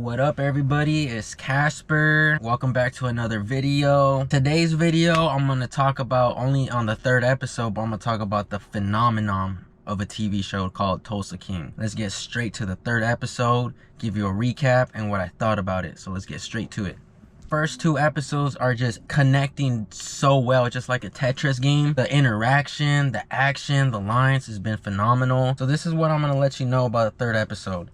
What up everybody, it's Casper. Welcome back to another video. Today's video I'm going to talk about only on the third episode, but I'm going to talk about the phenomenon of a TV show called Tulsa King. Let's get straight to the third episode, give you a recap and what I thought about it. So let's get straight to it. First two episodes are just connecting so well, just like a Tetris game. The interaction, the action, the lines has been phenomenal. So this is what I'm going to let you know about the third episode.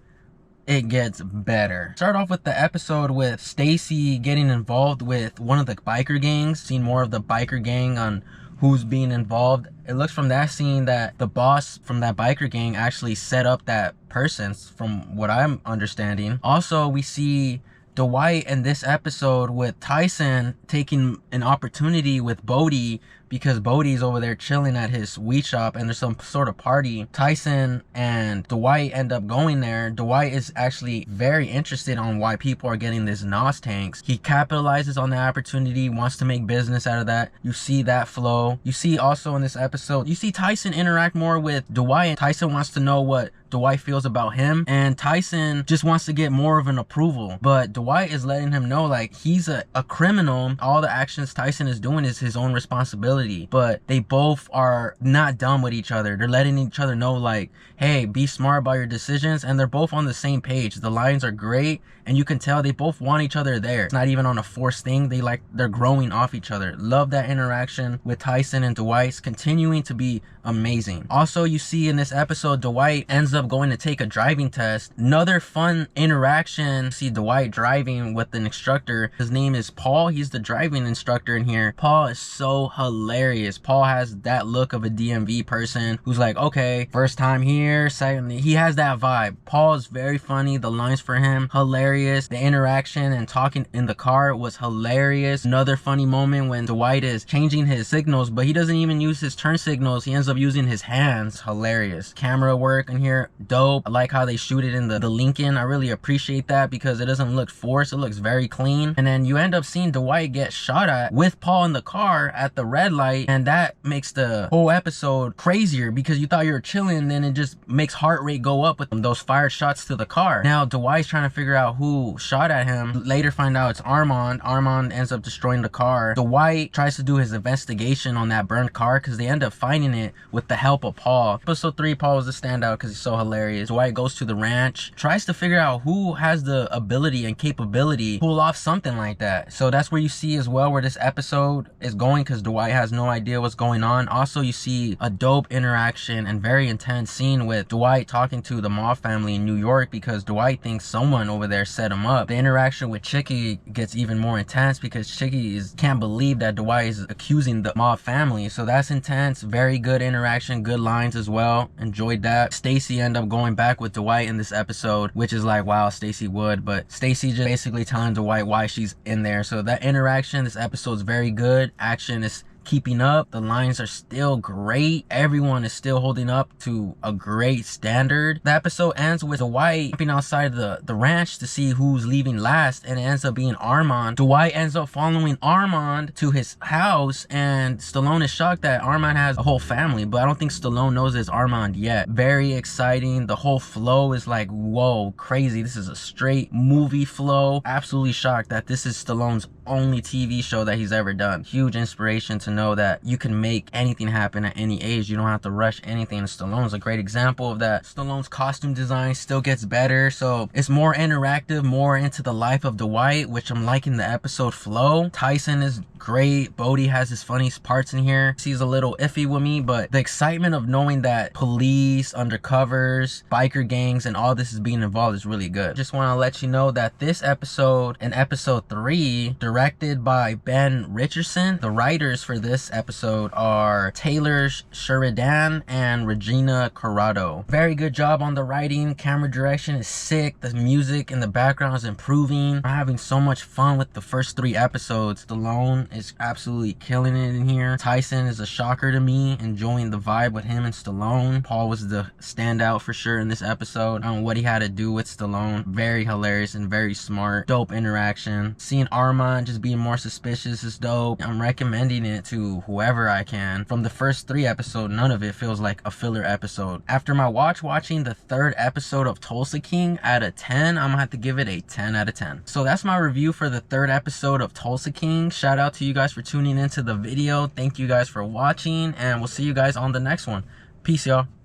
It gets better. Start off with the episode with Stacy getting involved with one of the biker gangs, seeing more of the biker gang on who's being involved. It looks from that scene that the boss from that biker gang actually set up that person, from what I'm understanding. Also, we see Dwight in this episode with Tyson taking an opportunity with Bodie, because Bodie's over there chilling at his weed shop and there's some sort of party. Tyson and Dwight end up going there. Dwight is actually very interested on why people are getting these NOS tanks. He capitalizes on the opportunity, wants to make business out of that. You see that flow. You see also in this episode, you see Tyson interact more with Dwight. Tyson wants to know what Dwight feels about him, and Tyson just wants to get more of an approval, but Dwight is letting him know like he's a criminal. All the actions Tyson is doing is his own responsibility, but they both are not done with each other. They're letting each other know like, hey, be smart about your decisions, and they're both on the same page. The lines are great and you can tell they both want each other there. It's not even on a forced thing. They're growing off each other. Love that interaction with Tyson and Dwight's continuing to be amazing. Also, you see in this episode, Dwight ends up going to take a driving test. Another fun interaction. See Dwight driving with an instructor. His name is Paul. He's the driving instructor in here. Paul is so hilarious. Paul has that look of a DMV person who's like, okay, first time here, second. He has that vibe. Paul is very funny. The lines for him, hilarious. The interaction and talking in the car was hilarious. Another funny moment when Dwight is changing his signals, but he doesn't even use his turn signals. He ends up using his hands. Hilarious. Camera work in here, dope. I like how they shoot it in the Lincoln. I really appreciate that because it doesn't look forced. It looks very clean. And then you end up seeing Dwight get shot at with Paul in the car at the red light, and that makes the whole episode crazier because you thought you were chilling, then it just makes heart rate go up with those fired shots to the car. Now Dwight's trying to figure out who shot at him. Later find out it's Armand. Armand ends up destroying the car. Dwight tries to do his investigation on that burned car because they end up finding it with the help of Paul. Episode 3, Paul was the standout because he's so hilarious. Dwight goes to the ranch, tries to figure out who has the ability and capability to pull off something like that. So that's where you see as well where this episode is going, because Dwight has no idea what's going on. Also, you see a dope interaction and very intense scene with Dwight talking to the mob family in New York because Dwight thinks someone over there set him up. The interaction with Chicky gets even more intense because Chicky can't believe that Dwight is accusing the mob family. So that's intense. Very good interaction, good lines as well. Enjoyed that. Stacy ended up going back with Dwight in this episode, which is like, wow, Stacy would, but Stacy just basically telling Dwight why she's in there. So that interaction, this episode is very good. Action is keeping up. The lines are still great. Everyone is still holding up to a great standard. The episode ends with Dwight jumping outside the ranch to see who's leaving last, and it ends up being Armand. Dwight ends up following Armand to his house, and Stallone is shocked that Armand has a whole family, but I don't think Stallone knows it's Armand yet. Very exciting. The whole flow is like, whoa, crazy. This is a straight movie flow. Absolutely shocked that this is Stallone's only TV show that he's ever done. Huge inspiration to know that you can make anything happen at any age. You don't have to rush anything. Stallone's a great example of that. Stallone's costume design still gets better, so it's more interactive, more into the life of Dwight, which I'm liking the episode flow. Tyson is great. Bodie has his funny parts in here. He's a little iffy with me, but the excitement of knowing that police, undercovers, biker gangs, and all this is being involved is really good. Just want to let you know that this episode and episode 3, directed by Ben Richardson. The writers for this episode are Taylor Sheridan and Regina Corrado. Very good job on the writing. Camera direction is sick. The music in the background is improving. I'm having so much fun with the first 3 episodes. Stallone is absolutely killing it in here. Tyson is a shocker to me. Enjoying the vibe with him and Stallone. Paul was the standout for sure in this episode. I don't know what he had to do with Stallone. Very hilarious and very smart. Dope interaction. Seeing Armand just being more suspicious is dope. I'm recommending it to whoever I can. From the first 3 episodes, none of it feels like a filler episode. After my watching the 3rd episode of Tulsa King, out of 10, I'm gonna have to give it a 10 out of 10. So that's my review for the 3rd episode of Tulsa King. Shout out to you guys for tuning into the video. Thank you guys for watching, and we'll see you guys on the next one. Peace, y'all.